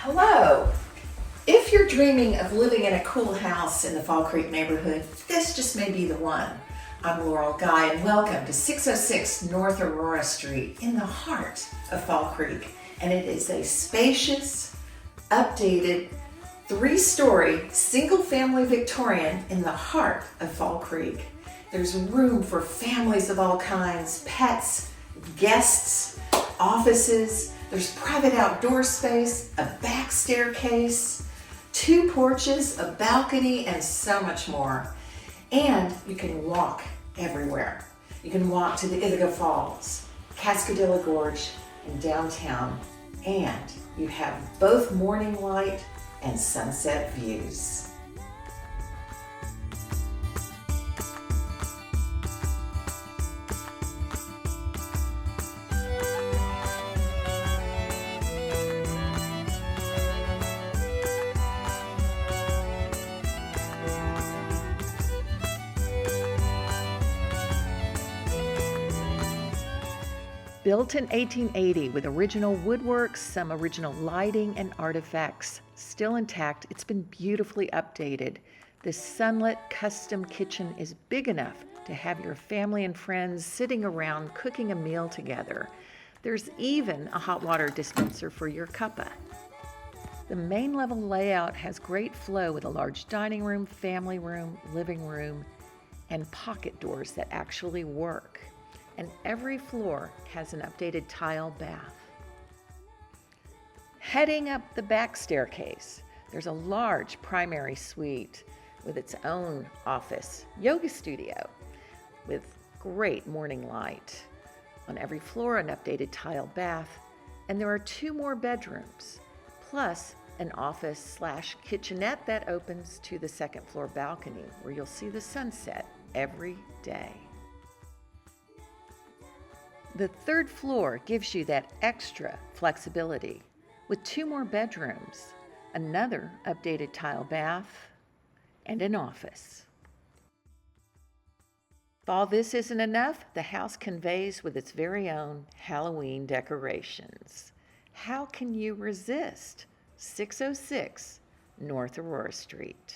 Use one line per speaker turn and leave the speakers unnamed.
Hello! If you're dreaming of living in a cool house in the Fall Creek neighborhood, this just may be the one. I'm Laurel and welcome to 606 North Aurora Street in the heart of Fall Creek. And it is a spacious, updated, 3-story, single-family Victorian in the heart of Fall Creek. There's room for families of all kinds, pets, guests, offices. There's private outdoor space, a back staircase, 2 porches, a balcony, and so much more. And you can walk everywhere. You can walk to the Ithaca Falls, Cascadilla Gorge, and downtown. And you have both morning light and sunset views. Built in 1880 with original woodwork, some original lighting and artifacts still intact, it's been beautifully updated. This Sunlit custom kitchen is big enough to have your family and friends sitting around cooking a meal together. There's even a hot water dispenser for your cuppa. The main level layout has great flow with a large dining room, family room, living room, and pocket doors that actually work. And every floor has an updated tile bath. Heading up the back staircase, there's a large primary suite with its own office, yoga studio, with great morning light. On every floor, an updated tile bath, and there are 2 more bedrooms, plus an office/kitchenette that opens to the 2nd floor balcony, where you'll see the sunset every day. The 3rd floor gives you that extra flexibility with 2 more bedrooms, another updated tile bath, and an office. If all this isn't enough, the house conveys with its very own Halloween decorations. How can you resist 606 North Aurora Street?